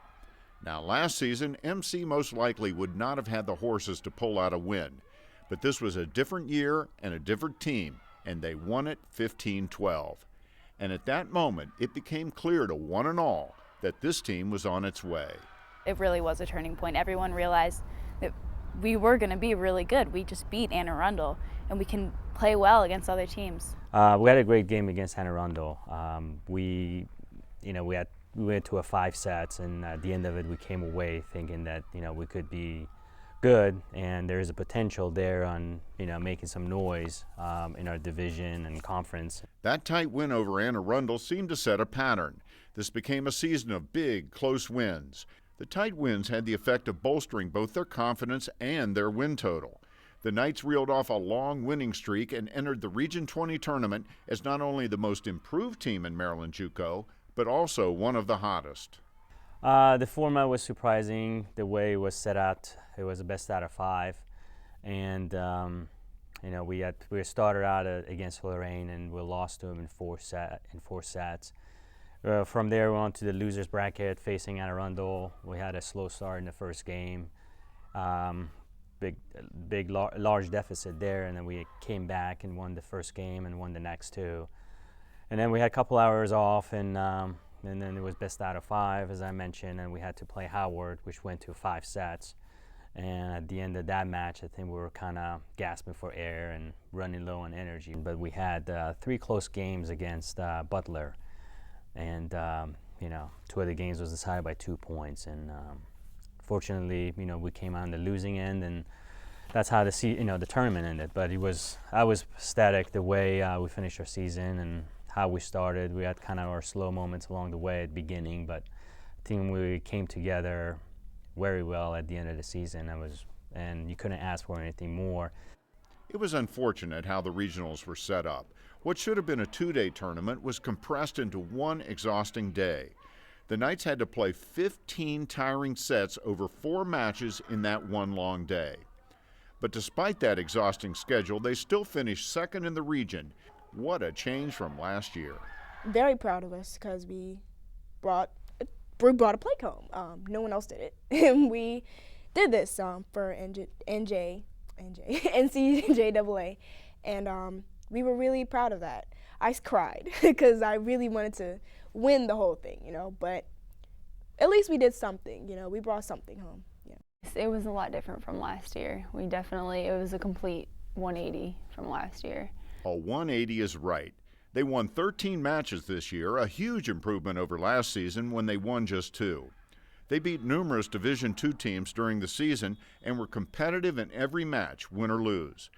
S1: Now, last season, MC most likely would not have had the horses to pull out a win. But this was a different year and a different team, and they won it 15-12. And at that moment, it became clear to one and all that this team was on its way.
S12: It really was a turning point. Everyone realized that we were going to be really good. We just beat Anne Arundel, and we can play well against other teams.
S8: We had a great game against Anne Arundel. We went to a 5 sets, and at the end of it, we came away thinking that we could be good, and there is a potential there on making some noise in our division and conference.
S1: That tight win over Anne Arundel seemed to set a pattern. This became a season of big, close wins. The tight wins had the effect of bolstering both their confidence and their win total. The Knights reeled off a long winning streak and entered the Region 20 tournament as not only the most improved team in Maryland JUCO, but also one of the hottest.
S8: The format was surprising, the way it was set out. It was a best out of 5. And we started out against Lorraine, and we lost to them in 4 sets. From there, we went to the losers bracket facing Anne Arundel. We had a slow start in the first game, large deficit there, and then we came back and won the first game and won the next 2. And then we had a couple hours off, and then it was best out of 5, as I mentioned, and we had to play Howard, which went to 5 sets. And at the end of that match, I think we were kind of gasping for air and running low on energy. But we had 3 close games against Butler. And 2 of the games was decided by 2 points, and fortunately, we came on the losing end, and that's how the tournament ended. But I was ecstatic the way we finished our season and how we started. We had kind of our slow moments along the way at the beginning, but I think we came together very well at the end of the season. And you couldn't ask for anything more.
S1: It was unfortunate how the regionals were set up. What should have been a 2-day tournament was compressed into one exhausting day. The Knights had to play 15 tiring sets over 4 matches in that one long day. But despite that exhausting schedule, they still finished second in the region. What a change from last year.
S10: Very proud of us because we brought a plate home. No one else did it. And we did this for NCJAA. And we were really proud of that. I cried because I really wanted to win the whole thing, but at least we did something, we brought something home. Yeah.
S9: It was a lot different from last year. It was a complete 180 from last year.
S1: A 180 is right. They won 13 matches this year, a huge improvement over last season when they won just 2. They beat numerous Division II teams during the season and were competitive in every match, win or lose.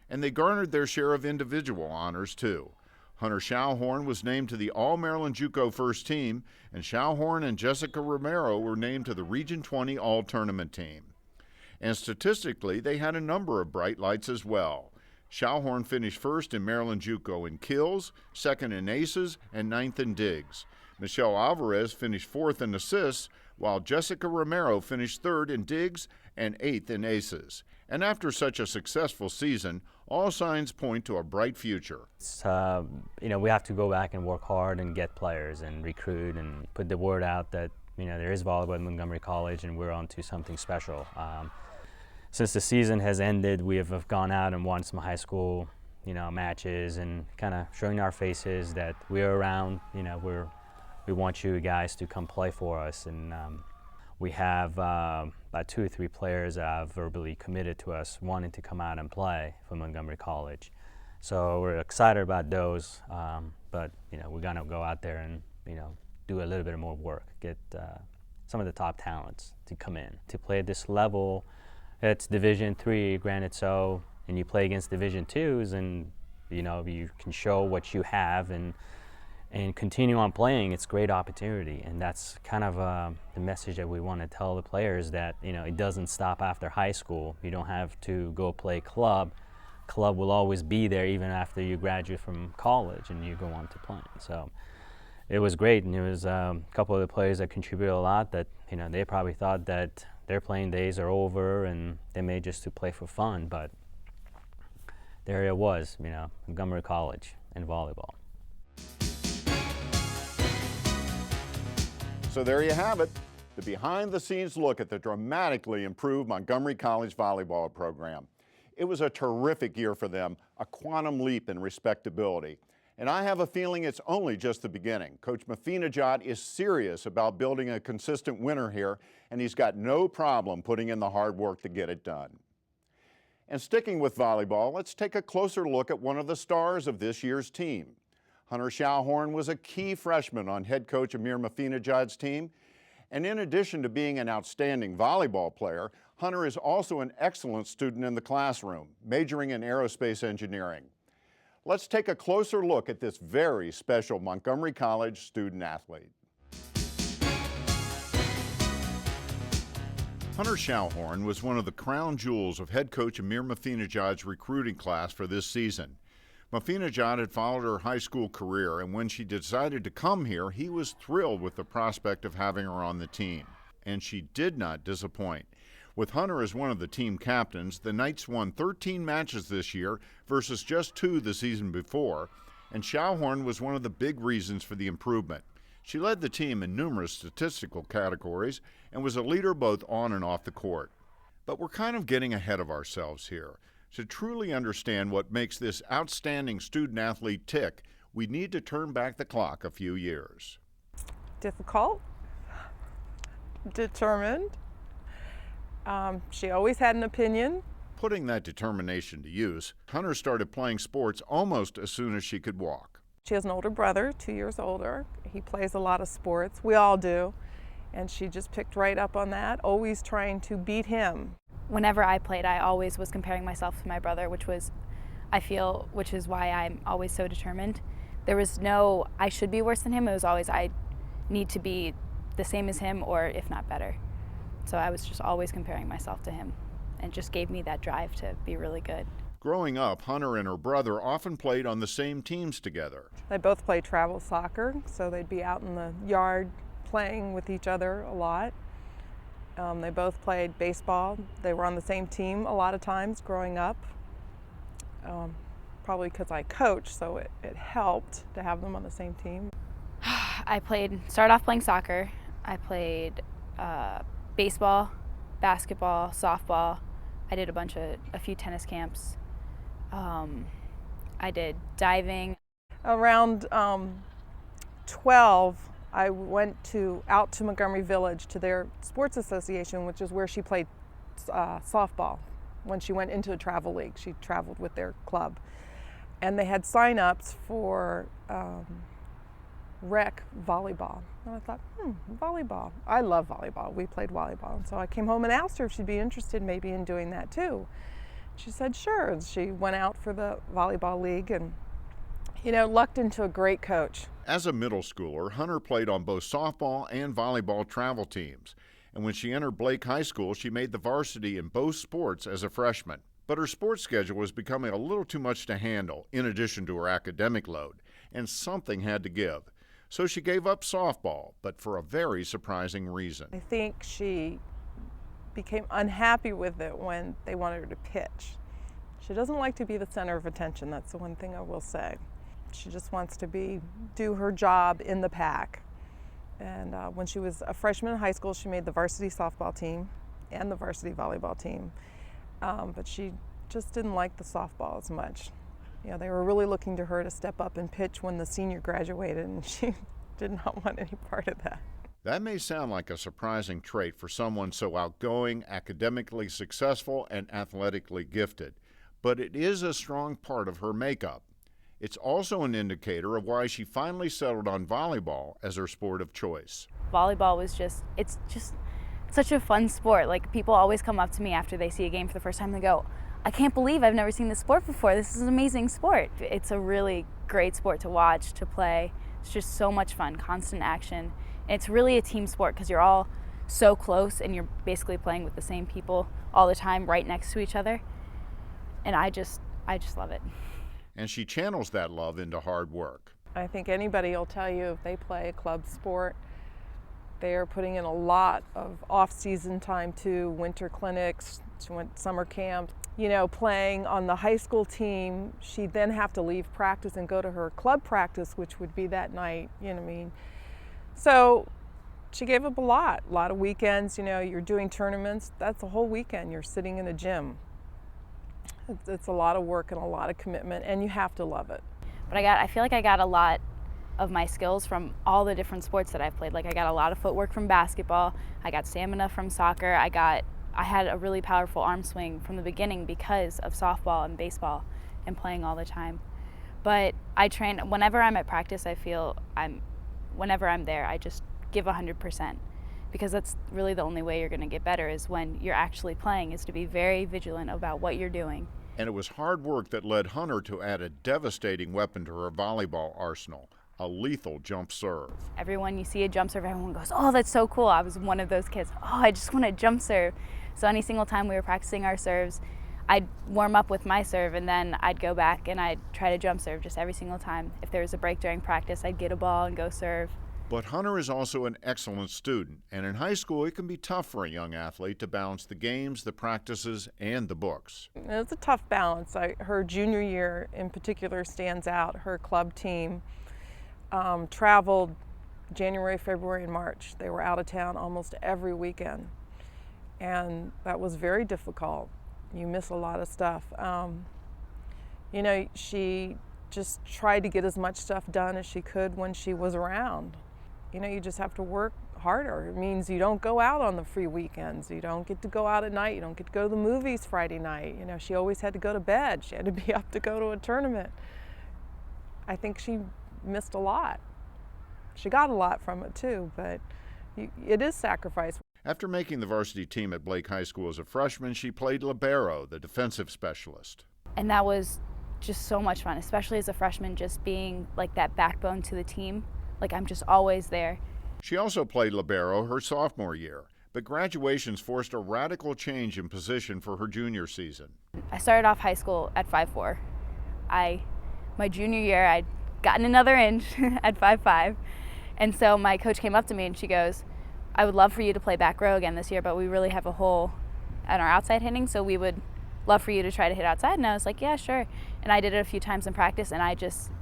S1: And they garnered their share of individual honors, too. Hunter Schallhorn was named to the All-Maryland JUCO First Team, and Schallhorn and Jessica Romero were named to the Region 20 All-Tournament Team. And statistically, they had a number of bright lights as well. Schallhorn finished first in Maryland JUCO in kills, second in aces, and ninth in digs. Michelle Alvarez finished fourth in assists, while Jessica Romero finished third in digs and eighth in aces. And after such a successful season, all signs point to a bright future.
S8: We have to go back and work hard and get players and recruit and put the word out that there is volleyball at Montgomery College and we're on to something special. Since the season has ended, we have gone out and won some high school matches and kind of showing our faces that we're around. We want you guys to come play for us, and we have about 2 or 3 players that have verbally committed to us wanting to come out and play for Montgomery College. So we're excited about those, but we're gonna go out there and do a little bit more work, get some of the top talents to come in. To play at this level, it's Division III, granted so, and you play against Division IIs, and you can show what you have and continue on playing. It's a great opportunity, and that's kind of the message that we want to tell the players, that it doesn't stop after high school. You don't have to go play club. Club will always be there even after you graduate from college and you go on to play. So it was great, and it was a couple of the players that contributed a lot that they probably thought that their playing days are over and they made just to play for fun, but there it was, Montgomery College and volleyball.
S1: So there you have it, the behind-the-scenes look at the dramatically improved Montgomery College volleyball program. It was a terrific year for them, a quantum leap in respectability. And I have a feeling it's only just the beginning. Coach Mafinejad is serious about building a consistent winner here, and he's got no problem putting in the hard work to get it done. And sticking with volleyball, let's take a closer look at one of the stars of this year's team. Hunter Schallhorn was a key freshman on head coach Amir Mafinejad's team. And in addition to being an outstanding volleyball player, Hunter is also an excellent student in the classroom, majoring in aerospace engineering. Let's take a closer look at this very special Montgomery College student athlete. Hunter Schallhorn was one of the crown jewels of head coach Amir Mafinejad's recruiting class for this season. Mafinejad had followed her high school career, and when she decided to come here, he was thrilled with the prospect of having her on the team. And she did not disappoint. With Hunter as one of the team captains, the Knights won 13 matches this year versus just 2 the season before, and Schallhorn was one of the big reasons for the improvement. She led the team in numerous statistical categories and was a leader both on and off the court. But we're kind of getting ahead of ourselves here. To truly understand what makes this outstanding student athlete tick, we need to turn back the clock a few years.
S13: Difficult, determined. She always had an opinion.
S1: Putting that determination to use, Hunter started playing sports almost as soon as she could walk.
S13: She has an older brother, 2 years older. He plays a lot of sports. We all do. And she just picked right up on that, always trying to beat him.
S4: Whenever I played, I always was comparing myself to my brother, which is why I'm always so determined. There was no, I should be worse than him. It was always, I need to be the same as him, or if not better. So I was just always comparing myself to him, and it just gave me that drive to be really good.
S1: Growing up, Hunter and her brother often played on the same teams together.
S13: They both played travel soccer, so they'd be out in the yard playing with each other a lot. They both played baseball. They were on the same team a lot of times growing up. Probably because I coached, so it helped to have them on the same team.
S12: I started off playing soccer. I played baseball, basketball, softball. I did a few tennis camps. I did diving.
S13: Around 12, I went out to Montgomery Village to their sports association, which is where she played softball. When she went into a travel league, she traveled with their club. And they had sign-ups for rec volleyball. And I thought, volleyball. I love volleyball. We played volleyball. And so I came home and asked her if she'd be interested maybe in doing that too. She said sure. And she went out for the volleyball league and, lucked into a great coach.
S1: As a middle schooler, Hunter played on both softball and volleyball travel teams. And when she entered Blake High School, she made the varsity in both sports as a freshman. But her sports schedule was becoming a little too much to handle, in addition to her academic load, and something had to give. So she gave up softball, but for a very surprising reason.
S13: I think she became unhappy with it when they wanted her to pitch. She doesn't like to be the center of attention, that's the one thing I will say. She just wants to do her job in the pack. And when she was a freshman in high school, she made the varsity softball team and the varsity volleyball team. But she just didn't like the softball as much. They were really looking to her to step up and pitch when the senior graduated, and she did not want any part of that.
S1: That may sound like a surprising trait for someone so outgoing, academically successful, and athletically gifted, but it is a strong part of her makeup. It's also an indicator of why she finally settled on volleyball as her sport of choice.
S12: Volleyball was it's just such a fun sport. Like, people always come up to me after they see a game for the first time and go, I can't believe I've never seen this sport before. This is an amazing sport. It's a really great sport to watch, to play. It's just so much fun, constant action. And it's really a team sport because you're all so close and you're basically playing with the same people all the time right next to each other. And I just love it.
S1: And she channels that love into hard work.
S13: I think anybody will tell you if they play a club sport, they are putting in a lot of off-season time too, winter clinics, she went summer camp. Playing on the high school team, she'd then have to leave practice and go to her club practice, which would be that night, So she gave up a lot of weekends, you're doing tournaments, that's a whole weekend, you're sitting in a gym. It's a lot of work and a lot of commitment, and you have to love it.
S12: But I feel like I got a lot of my skills from all the different sports that I've played. Like, I got a lot of footwork from basketball, I got stamina from soccer, I had a really powerful arm swing from the beginning because of softball and baseball and playing all the time. But I train, whenever I'm at practice, I feel whenever I'm there, I just give 100%. Because that's really the only way you're going to get better, is when you're actually playing, is to be very vigilant about what you're doing.
S1: And it was hard work that led Hunter to add a devastating weapon to her volleyball arsenal, a lethal jump serve.
S12: Everyone, you see a jump serve, everyone goes, oh, that's so cool. I was one of those kids, oh, I just want to jump serve. So any single time we were practicing our serves, I'd warm up with my serve and then I'd go back and I'd try to jump serve just every single time. If there was a break during practice, I'd get a ball and go serve.
S1: But Hunter is also an excellent student, and in high school it can be tough for a young athlete to balance the games, the practices, and the books.
S13: It's a tough balance. Her junior year in particular stands out. Her club team traveled January, February, and March. They were out of town almost every weekend, and that was very difficult. You miss a lot of stuff. She just tried to get as much stuff done as she could when she was around. You just have to work harder. It means you don't go out on the free weekends. You don't get to go out at night. You don't get to go to the movies Friday night. She always had to go to bed. She had to be up to go to a tournament. I think she missed a lot. She got a lot from it too, but it is sacrifice.
S1: After making the varsity team at Blake High School as a freshman, she played libero, the defensive specialist.
S12: And that was just so much fun, especially as a freshman, just being like that backbone to the team. Like, I'm just always there.
S1: She also played libero her sophomore year, But graduations forced a radical change in position for her junior season.
S12: I started off high school at 5'4". My junior year, I'd gotten another inch at 5'5". And so my coach came up to me and she goes, I would love for you to play back row again this year, but we really have a hole at our outside hitting, so we would love for you to try to hit outside. And I was like, yeah, sure. And I did it a few times in practice, and it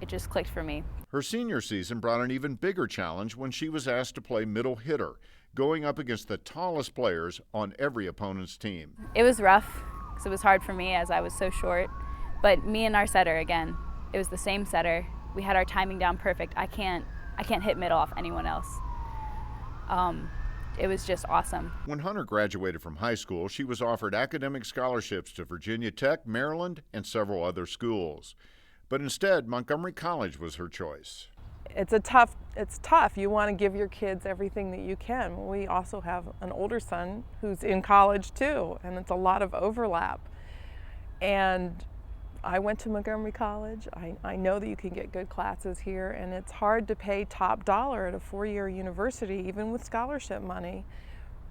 S12: just clicked for me.
S1: Her senior season brought an even bigger challenge when she was asked to play middle hitter, going up against the tallest players on every opponent's team.
S12: It was rough because it was hard for me as I was so short. But me and our setter, again, it was the same setter. We had our timing down perfect. I can't hit middle off anyone else. It was just awesome.
S1: When Hunter graduated from high school, she was offered academic scholarships to Virginia Tech, Maryland, and several other schools. But instead, Montgomery College was her choice.
S13: It's tough. You want to give your kids everything that you can. We also have an older son who's in college too, and it's a lot of overlap. And I went to Montgomery College. I know that you can get good classes here, and it's hard to pay top dollar at a four-year university, even with scholarship money,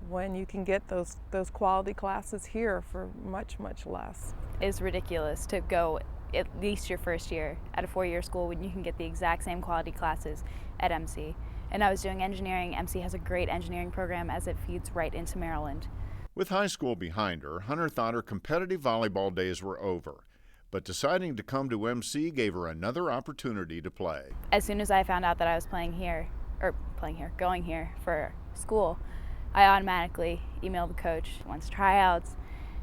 S13: when you can get those quality classes here for much, much less.
S12: It's ridiculous to go at least your first year at a four-year school when you can get the exact same quality classes at MC. And I was doing engineering. MC has a great engineering program as it feeds right into Maryland.
S1: With high school behind her, Hunter thought her competitive volleyball days were over. But deciding to come to MC gave her another opportunity to play. going
S12: As soon as I found out that I was going here for school, I automatically emailed the coach, went to tryouts,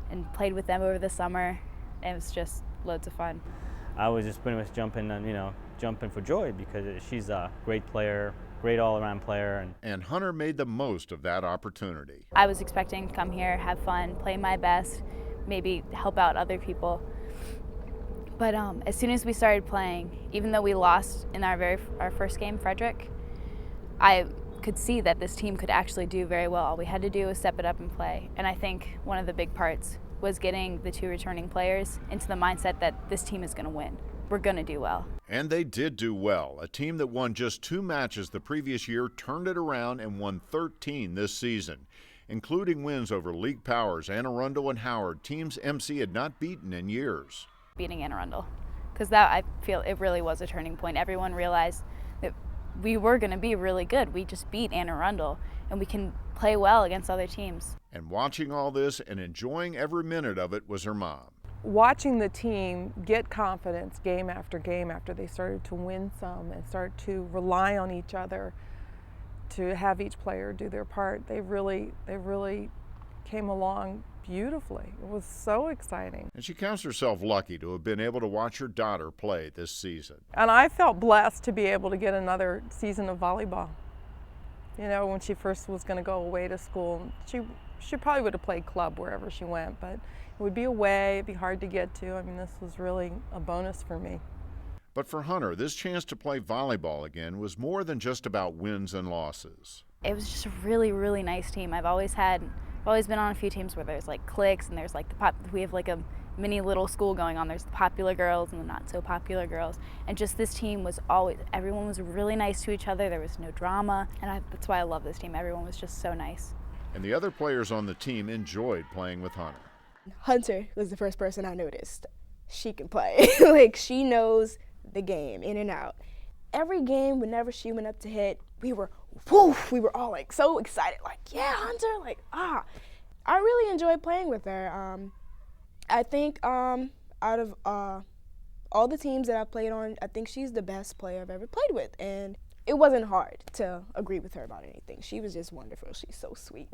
S12: and played with them over the summer. It was just loads of fun.
S8: I was just pretty much jumping for joy because she's a great player, great all-around player.
S1: And Hunter made the most of that opportunity.
S12: I was expecting to come here, have fun, play my best, maybe help out other people. But as soon as we started playing, even though we lost in our first game, Frederick, I could see that this team could actually do very well. All we had to do was step it up and play. And I think one of the big parts was getting the two returning players into the mindset that this team is going to win. We're going to do well.
S1: And they did do well. A team that won just 2 matches the previous year turned it around and won 13 this season, including wins over league powers Anne Arundel and Howard, teams MC had not beaten in years.
S12: Beating Anne Arundel, because that, I feel, it really was a turning point. Everyone realized that we were going to be really good. We just beat Anne Arundel, and we can play well against other teams.
S1: And watching all this and enjoying every minute of it was her mom.
S13: Watching the team get confidence game after they started to win some and start to rely on each other to have each player do their part, they really came along beautifully. It was so exciting.
S1: And she counts herself lucky to have been able to watch her daughter play this season.
S13: And I felt blessed to be able to get another season of volleyball. You know, when she first was going to go away to school, she probably would have played club wherever she went, but it would be away, it'd be hard to get to. I mean, this was really a bonus for me.
S1: But for Hunter, this chance to play volleyball again was more than just about wins and losses.
S12: It was just a really, really nice team. I've always been on a few teams where there's like cliques and there's like we have like a mini little school going on. There's the popular girls and the not so popular girls. And just this team was everyone was really nice to each other. There was no drama. And that's why I love this team. Everyone was just so nice.
S1: And the other players on the team enjoyed playing with Hunter.
S10: Hunter was the first person I noticed. She can play. Like, she knows the game in and out. Every game, whenever she went up to hit, we were all like so excited, like, yeah, Hunter, like, I really enjoyed playing with her. I think out of all the teams that I've played on, I think she's the best player I've ever played with, and it wasn't hard to agree with her about anything. She was just wonderful. She's so sweet.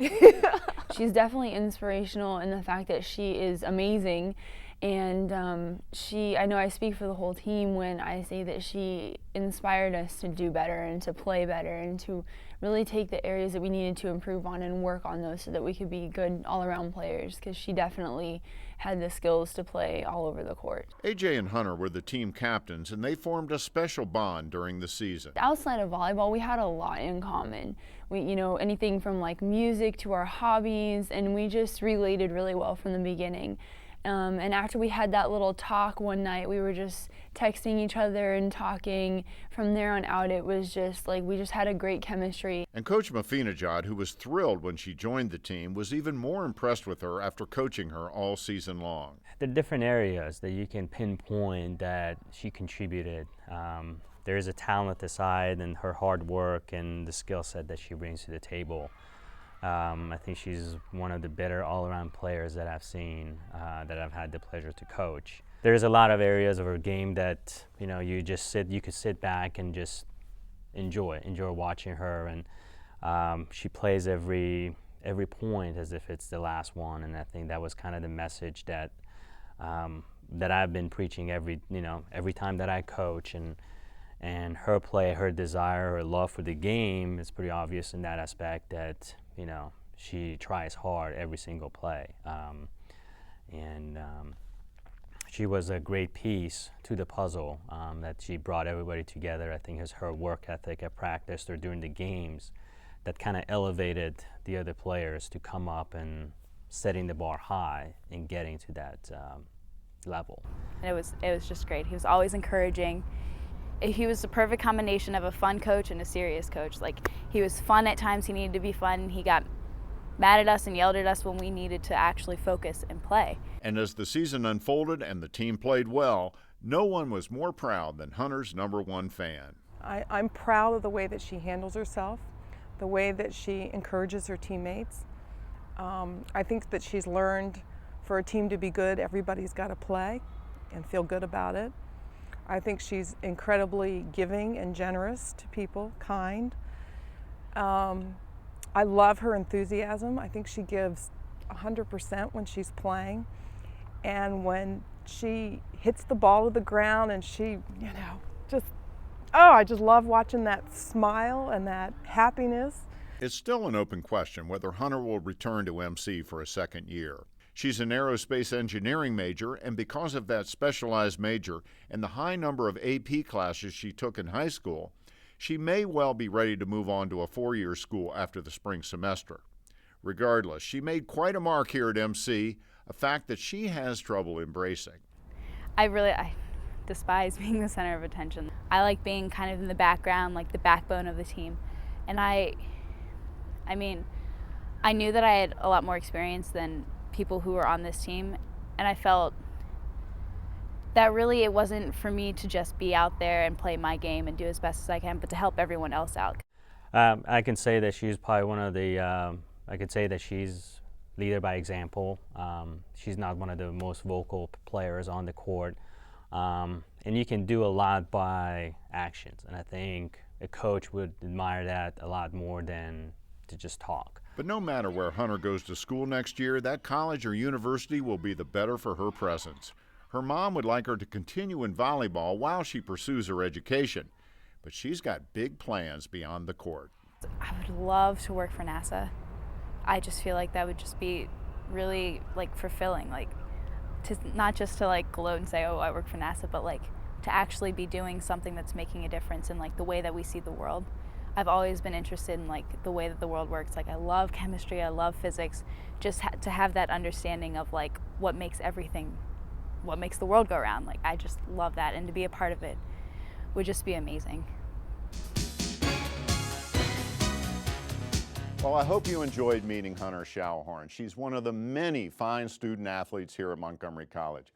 S9: She's definitely inspirational in the fact that she is amazing. And I know I speak for the whole team when I say that she inspired us to do better and to play better and to really take the areas that we needed to improve on and work on those so that we could be good all-around players, because she definitely had the skills to play all over the court.
S1: AJ and Hunter were the team captains, and they formed a special bond during the season.
S9: Outside of volleyball, we had a lot in common. We, anything from like music to our hobbies, and we just related really well from the beginning. And after we had that little talk one night, we were just texting each other and talking. From there on out, it was just like we just had a great chemistry.
S1: And Coach Mafinajad, who was thrilled when she joined the team, was even more impressed with her after coaching her all season long.
S8: There are different areas that you can pinpoint that she contributed. There is a talent aside and her hard work and the skill set that she brings to the table. I think she's one of the better all-around players that I've seen, that I've had the pleasure to coach. There's a lot of areas of her game that you could sit back and just enjoy watching her, and she plays every point as if it's the last one. And I think that was kind of the message that that I've been preaching every time that I coach, and her play, her desire, her love for the game is pretty obvious in that aspect that she tries hard every single play. She was a great piece to the puzzle that she brought everybody together. I think it's her work ethic at practice or during the games that kind of elevated the other players to come up and setting the bar high and getting to that level.
S12: It was just great. He was always encouraging. He was the perfect combination of a fun coach and a serious coach. Like, he was fun at times, he needed to be fun. He got mad at us and yelled at us when we needed to actually focus and play.
S1: And as the season unfolded and the team played well, no one was more proud than Hunter's #1 fan.
S13: I'm proud of the way that she handles herself, the way that she encourages her teammates. I think that she's learned for a team to be good, everybody's got to play and feel good about it. I think she's incredibly giving and generous to people, kind. I love her enthusiasm. I think she gives 100% when she's playing. And when she hits the ball to the ground and she, I just love watching that smile and that happiness.
S1: It's still an open question whether Hunter will return to MC for a second year. She's an aerospace engineering major, and because of that specialized major and the high number of AP classes she took in high school, she may well be ready to move on to a 4-year school after the spring semester. Regardless, she made quite a mark here at MC, a fact that she has trouble embracing.
S12: I despise being the center of attention. I like being kind of in the background, like the backbone of the team. And I knew that I had a lot more experience than people who were on this team, and I felt that really it wasn't for me to just be out there and play my game and do as best as I can, but to help everyone else out.
S8: I can say that she's probably one of the, I could say that she's leader by example. She's not one of the most vocal players on the court, and you can do a lot by actions, and I think a coach would admire that a lot more than to just talk.
S1: But no matter where Hunter goes to school next year, that college or university will be the better for her presence. Her mom would like her to continue in volleyball while she pursues her education, but she's got big plans beyond the court.
S12: I would love to work for NASA. I just feel like that would just be really fulfilling, not just to gloat and say, oh, I work for NASA, but to actually be doing something that's making a difference in the way that we see the world. I've always been interested in the way that the world works. I love chemistry, I love physics. Just to have that understanding of what makes the world go around. I just love that, and to be a part of it would just be amazing.
S1: Well, I hope you enjoyed meeting Hunter Schallhorn. She's one of the many fine student athletes here at Montgomery College.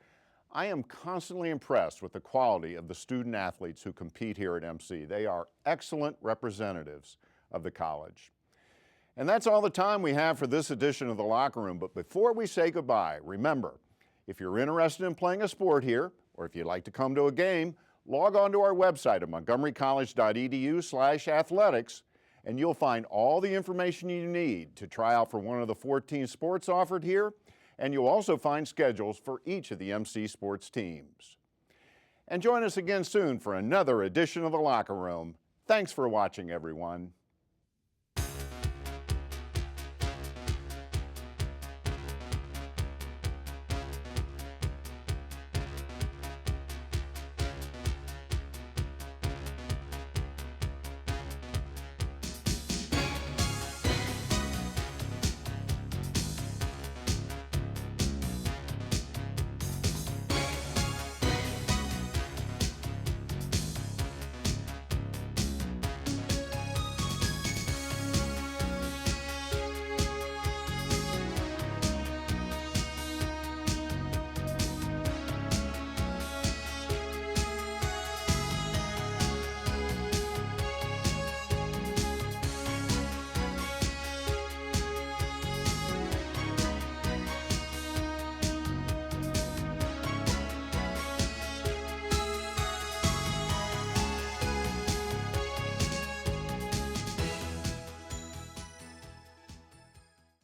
S1: I am constantly impressed with the quality of the student athletes who compete here at MC. They are excellent representatives of the college. And that's all the time we have for this edition of The Locker Room. But before we say goodbye, remember, if you're interested in playing a sport here, or if you'd like to come to a game, log on to our website at montgomerycollege.edu/athletics, and you'll find all the information you need to try out for one of the 14 sports offered here, and you'll also find schedules for each of the MC sports teams. And join us again soon for another edition of The Locker Room. Thanks for watching, everyone.